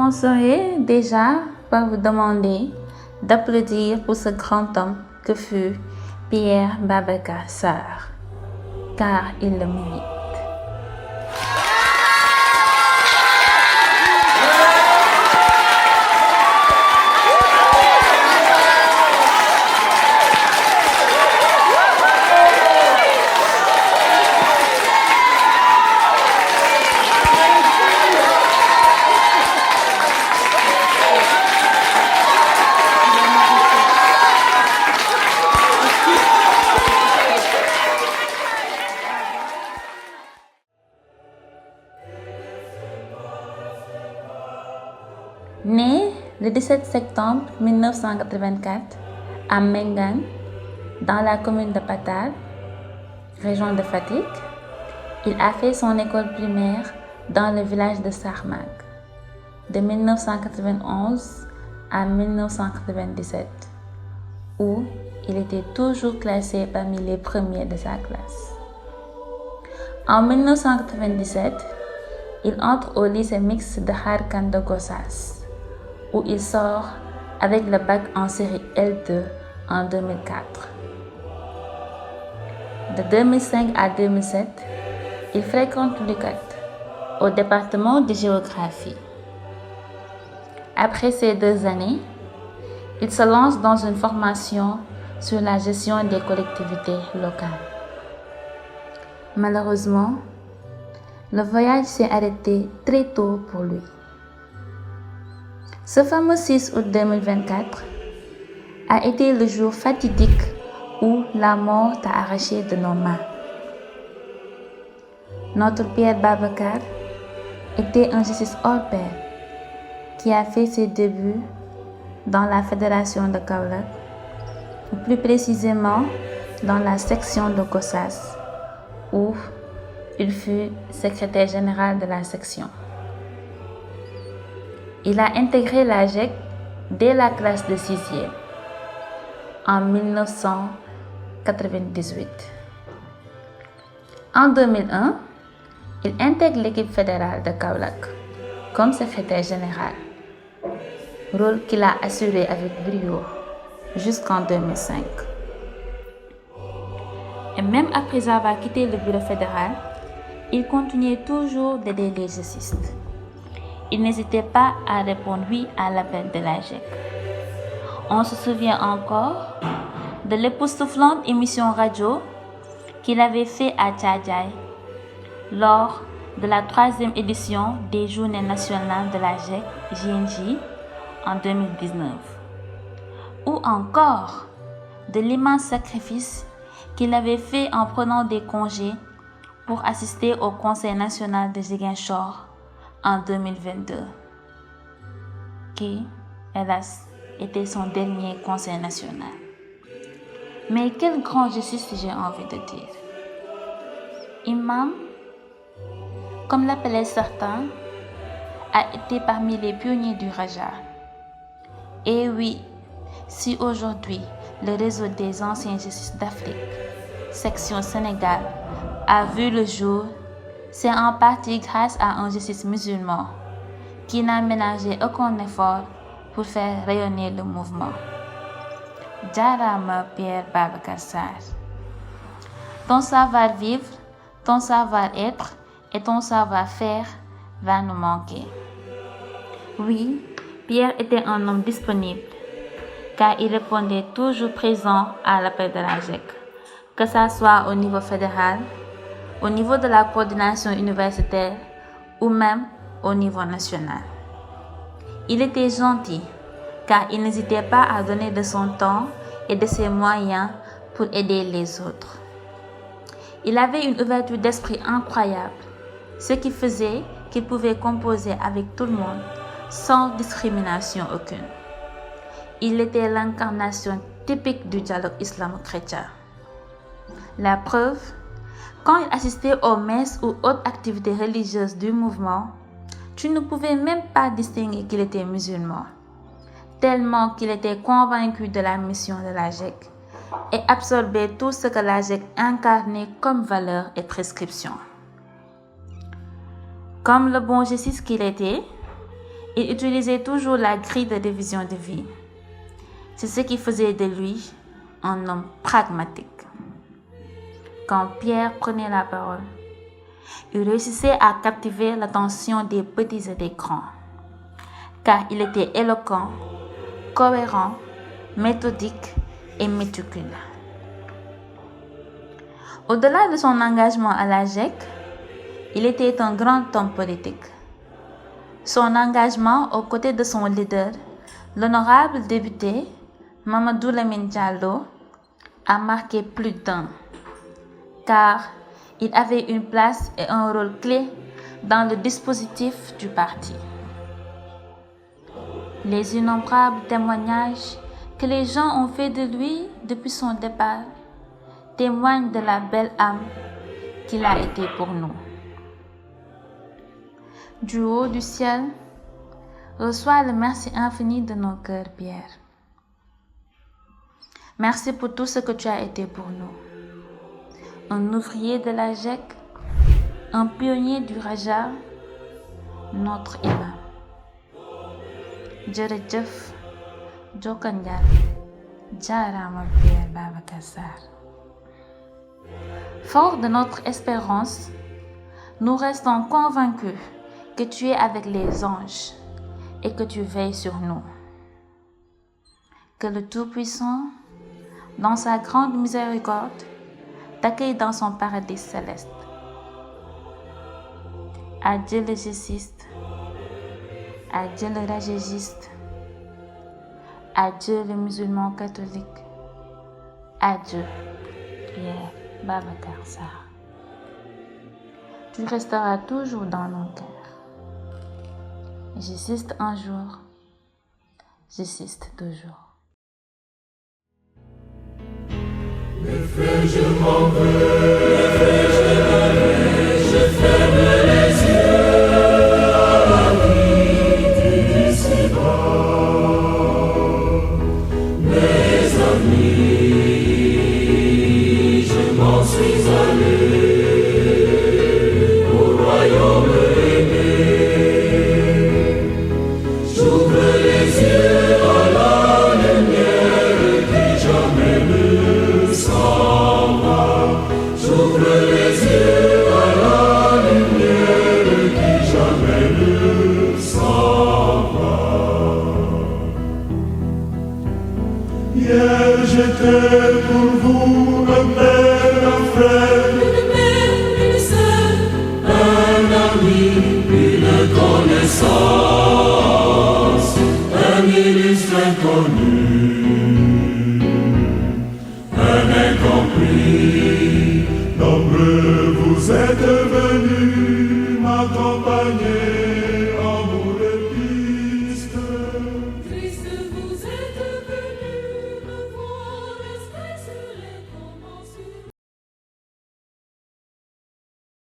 commencerez déjà par vous demander d'applaudir pour ce grand homme que fut Pierre Babacar Sarr, car il le mérite. Né le 17 septembre 1984 à Mengan, dans la commune de Patar, région de Fatick, il a fait son école primaire dans le village de Sarmag, de 1991 à 1997, où il était toujours classé parmi les premiers de sa classe. En 1997, il entre au lycée mixte de Kharkand de Gossas, où il sort avec le bac en série L2 en 2004. De 2005 à 2007, il fréquente l'UCAD au département de géographie. Après ces 2 années, il se lance dans une formation sur la gestion des collectivités locales. Malheureusement, le voyage s'est arrêté très tôt pour lui. Ce fameux 6 août 2024 a été le jour fatidique où la mort t'a arraché de nos mains. Notre Pierre Babacar était un justice hors pair qui a fait ses débuts dans la fédération de Kaolack, ou plus précisément dans la section de Gossas, où il fut secrétaire général de la section. Il a intégré la GEC dès la classe de 6e, en 1998. En 2001, il intègre l'équipe fédérale de Kaolack comme secrétaire général, rôle qu'il a assuré avec brio jusqu'en 2005. Et même après avoir quitté le bureau fédéral, il continuait toujours d'aider les juristes. Il n'hésitait pas à répondre oui à l'appel de la GEC. On se souvient encore de l'époustouflante émission radio qu'il avait fait à Tchadjaï lors de la 3e édition des Journées nationales de la GEC JNJ en 2019. Ou encore de l'immense sacrifice qu'il avait fait en prenant des congés pour assister au Conseil national de Ziguinchor en 2022, qui, hélas, était son dernier conseil national. Mais quel grand justice, j'ai envie de dire. Imam, comme l'appelaient certains, a été parmi les pionniers du Raja. Et oui, si aujourd'hui le réseau des anciens justices d'Afrique, section Sénégal, a vu le jour, c'est en partie grâce à un justice musulman qui n'a ménagé aucun effort pour faire rayonner le mouvement. Jarama Pierre Babacar Sarr. Ton savoir-vivre, ton savoir-être et ton savoir-faire va nous manquer. Oui, Pierre était un homme disponible, car il répondait toujours présent à l'appel de la GEC, que ce soit au niveau fédéral, au niveau de la coordination universitaire ou même au niveau national. Il était gentil, car il n'hésitait pas à donner de son temps et de ses moyens pour aider les autres. Il avait une ouverture d'esprit incroyable, ce qui faisait qu'il pouvait composer avec tout le monde sans discrimination aucune. Il était l'incarnation typique du dialogue islamo-chrétien. La preuve, quand il assistait aux messes ou autres activités religieuses du mouvement, tu ne pouvais même pas distinguer qu'il était musulman, tellement qu'il était convaincu de la mission de la GEC et absorbait tout ce que la GEC incarnait comme valeur et prescription. Comme le bon justice qu'il était, Il utilisait toujours la grille de division de vie. C'est ce qui faisait de lui un homme pragmatique. Quand Pierre prenait la parole, il réussissait à captiver l'attention des petits et des grands, car il était éloquent, cohérent, méthodique et méticuleux. Au-delà de son engagement à la GEC, il était un grand homme politique. Son engagement aux côtés de son leader, l'honorable député Mamadou Lamine Diallo, a marqué plus d'un, car il avait une place et un rôle clé dans le dispositif du parti. Les innombrables témoignages que les gens ont fait de lui depuis son départ témoignent de la belle âme qu'il a été pour nous. Du haut du ciel, reçois le merci infini de nos cœurs, Pierre. Merci pour tout ce que tu as été pour nous. Un ouvrier de la GEC, un pionnier du Raja, notre imam. Jërëjëf, jokkan njal, jaaraama Pierre Babacar Sarr. Fort de notre espérance, nous restons convaincus que tu es avec les anges et que tu veilles sur nous. Que le Tout-Puissant, dans sa grande miséricorde, t'accueille dans son paradis céleste. Adieu le jésuiste, adieu le rajégiste, adieu le musulman catholique, adieu Pierre Babacar Sarr. Tu resteras toujours dans nos cœurs. J'existe un jour, j'existe toujours. Mes frères, je m'en vais, je ferme les yeux à la nuit d'ici-bas. Mes amis, je m'en suis allé au royaume aimé. J'ouvre les yeux à la lumière qui jamais ne s'en va. J'ouvre les yeux à la lumière qui jamais ne s'en va. Hier j'étais pour vous